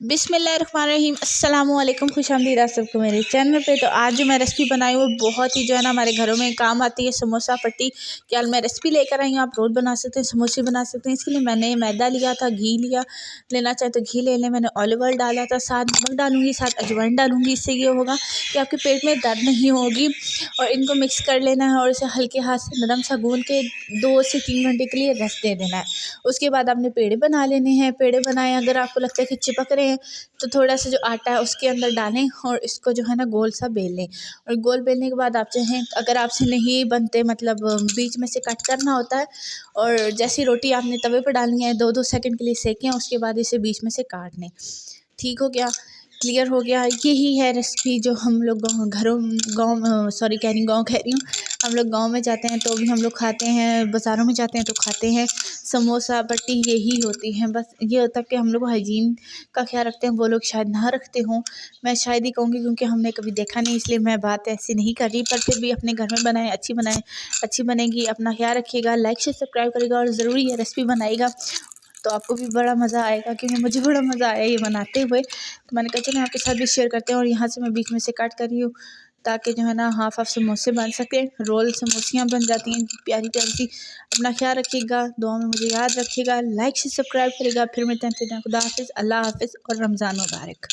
बिस्मिल्लाहिर्रहमानिर्रहीम अस्सलामुअलैकुम, खुशामदीद आप सबको मेरे चैनल पे। तो आज जो मैं रेसिपी बनाई हूँ वो बहुत ही जो है ना हमारे घरों में काम आती है, समोसा पट्टी। क्या मैं रेसिपी लेकर आई हूँ, आप रोल बना सकते हैं, समोसे बना सकते हैं। इसके लिए मैंने मैदा लिया था, घी लिया, लेना चाहे तो घी ले लें। मैंने ऑलिव ऑयल डाला था, साथ नमक डालूंगी, साथ अजवाइन डालूंगी। इससे ये होगा कि आपके पेट में दर्द नहीं होगी। और इनको मिक्स कर लेना है और इसे हल्के हाथ से नरम सा गूंद के 2 से 3 घंटे के लिए रेस्ट दे देना है। उसके बाद आपने पेड़े बना लेने हैं। पेड़े बनाए, अगर आपको लगता है कि चिपक रहे हैं तो थोड़ा सा जो आटा है उसके अंदर डालें और इसको जो है ना गोल सा बेल लें। और गोल बेलने के बाद आप चाहें, अगर आपसे नहीं बनते, मतलब बीच में से कट करना होता है, और जैसी रोटी आपने तवे पर डालनी है 2-2 सेकंड के लिए सेकें, उसके बाद इसे बीच में से काट लें। ठीक हो गया, क्लियर हो गया। यही है रेसिपी जो हम लोग घरों गाँव सॉरी कह रही गाँव कह रही हूँ, हम लोग गाँव में जाते हैं तो भी हम लोग खाते हैं, बाज़ारों में जाते हैं तो खाते हैं। समोसा पट्टी यही होती है। बस ये होता है कि हम लोग हाइजीन का ख्याल रखते हैं, वो लोग शायद ना रखते हों। मैं शायद ही कहूँगी क्योंकि हमने कभी देखा नहीं, इसलिए मैं बात ऐसी नहीं कर रही। पर फिर भी अपने घर में बनाएं, अच्छी बनेगी। अपना ख्याल रखिएगा, लाइक से सब्सक्राइब करिएगा और ज़रूरी है रेसिपी बनाइएगा तो आपको भी बड़ा मज़ा आएगा, क्योंकि मुझे बड़ा मज़ा आया ये बनाते हुए। तो मैंने कहा चलो आपके साथ भी शेयर करते हैं। और यहाँ से मैं बीच में से कट कर रही हूँ ताकि जो है ना हाफ समोसे बन सके, रोल समोसियाँ बन जाती हैं प्यारी प्यारी सी। अपना ख्याल रखिएगा, दुआ में मुझे याद रखिएगा, लाइक से सब्सक्राइब करिएगा। फिर मिलते हैं, खुदा हाफिज़, अल्लाह हाफिज़ और रमज़ान मुबारक।